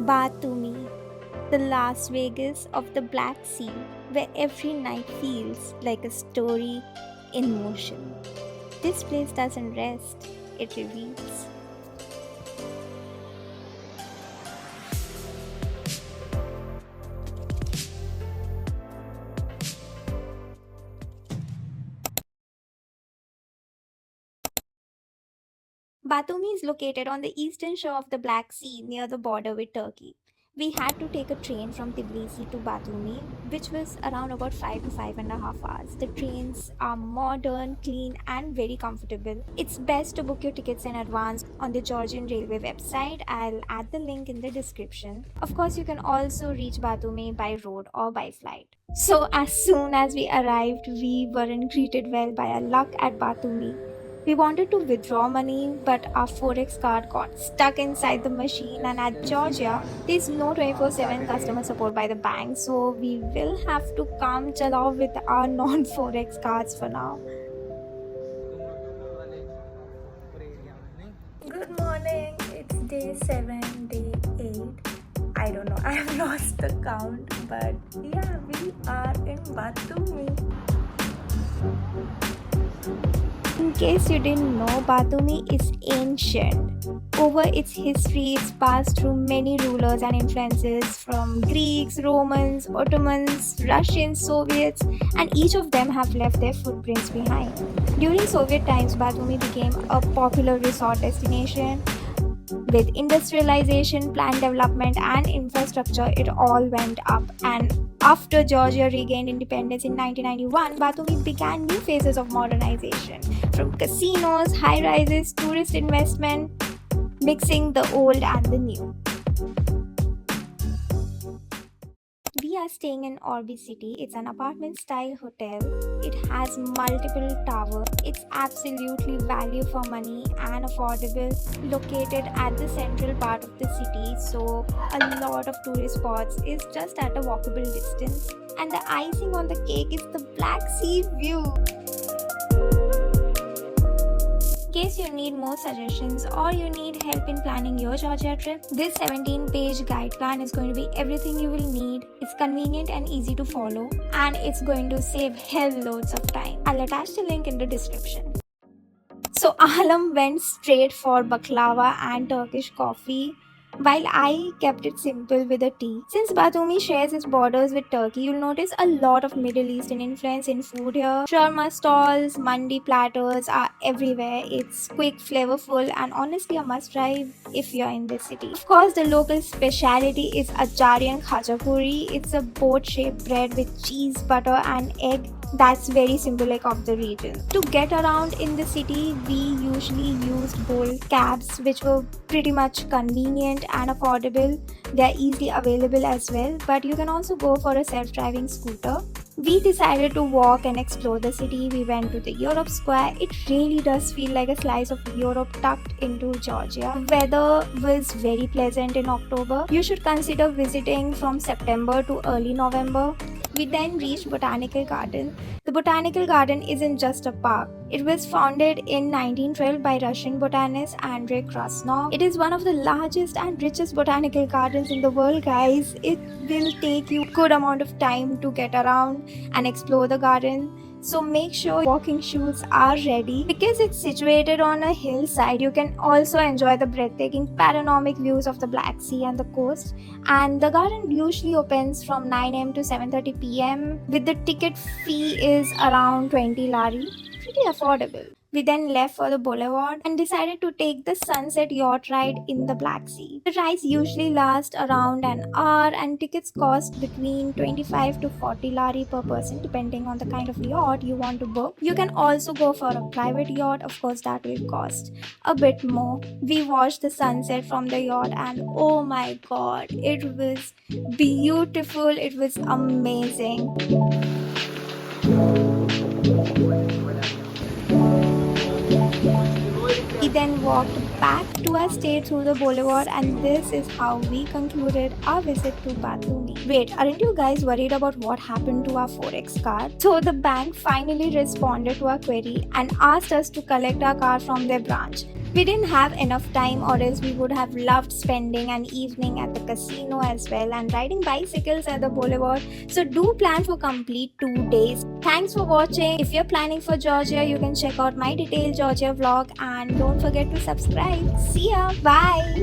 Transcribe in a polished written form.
Batumi, the Las Vegas of the Black Sea, where every night feels like a story in motion. This place doesn't rest, it reveals. Batumi is located on the eastern shore of the Black Sea near the border with Turkey. We had to take a train from Tbilisi to Batumi, which was around about 5 to 5.5 hours. The trains are modern, clean, and very comfortable. It's best to book your tickets in advance on the Georgian Railway website. I'll add the link in the description. Of course, you can also reach Batumi by road or by flight. So, as soon as we arrived, we weren't greeted well by our luck at Batumi. We wanted to withdraw money, but our forex card got stuck inside the machine, and at Georgia, there's no 24/7 customer support by the bank, so we will have to come along with our non-forex cards for now. Good morning, it's day 7, day 8. I don't know, I have lost the count, but yeah, we are in Batumi. In case you didn't know, Batumi is ancient. Over its history, it's passed through many rulers and influences from Greeks, Romans, Ottomans, Russians, Soviets, and each of them have left their footprints behind. During Soviet times, Batumi became a popular resort destination. With industrialization, planned development, and infrastructure, it all went up. And after Georgia regained independence in 1991, Batumi began new phases of modernization. From casinos, high rises, tourist investment, mixing the old and the new. We are staying in Orbi City. It's an apartment style hotel. It has multiple towers. It's absolutely value for money and affordable. Located at the central part of the city, so a lot of tourist spots is just at a walkable distance. And the icing on the cake is the Black Sea view. In case you need more suggestions or you need help in planning your Georgia trip, this 17-page guide plan is going to be everything you will need. It's convenient and easy to follow, and it's going to save hell loads of time. I'll attach the link in the description. So Alam went straight for baklava and Turkish coffee, while I kept it simple with a tea. Since Batumi shares its borders with Turkey, you'll notice a lot of Middle Eastern influence in food here. Shawarma stalls, mandi platters are everywhere. It's quick, flavorful, and honestly a must-try if you're in this city. Of course, the local speciality is Acharian khachapuri. It's a boat-shaped bread with cheese, butter, and egg that's very symbolic of the region. To get around in the city, we usually used Bolt cabs, which were pretty much convenient and affordable. They're easily available as well, but you can also go for a self-driving scooter. We decided to walk and explore the city. We went to the Europe Square. It really does feel like a slice of Europe tucked into Georgia. The weather was very pleasant in October. You should consider visiting from September to early November. We then reached Botanical Garden. The Botanical Garden isn't just a park. It was founded in 1912 by Russian botanist Andrei Krasnov. It is one of the largest and richest botanical gardens in the world, guys. It will take you a good amount of time to get around and explore the garden. So make sure walking shoes are ready. Because it's situated on a hillside, you can also enjoy the breathtaking panoramic views of the Black Sea and the coast. And the garden usually opens from 9 am to 7:30 pm. With the ticket fee is around 20 lari. Pretty affordable. We then left for the Boulevard and decided to take the sunset yacht ride in the Black Sea. The rides usually last around an hour and tickets cost between 25 to 40 lari per person depending on the kind of yacht you want to book. You can also go for a private yacht, of course that will cost a bit more. We watched the sunset from the yacht and oh my god, it was beautiful, it was amazing. We then walked back to our stay through the Boulevard, and this is how we concluded our visit to Batumi. Wait, aren't you guys worried about what happened to our forex card? So the bank finally responded to our query and asked us to collect our card from their branch. We didn't have enough time, or else we would have loved spending an evening at the casino as well and riding bicycles at the boulevard. So do plan for complete 2 days. Thanks for watching. If you're planning for Georgia, you can check out my detailed Georgia vlog and don't forget to subscribe. See ya. Bye.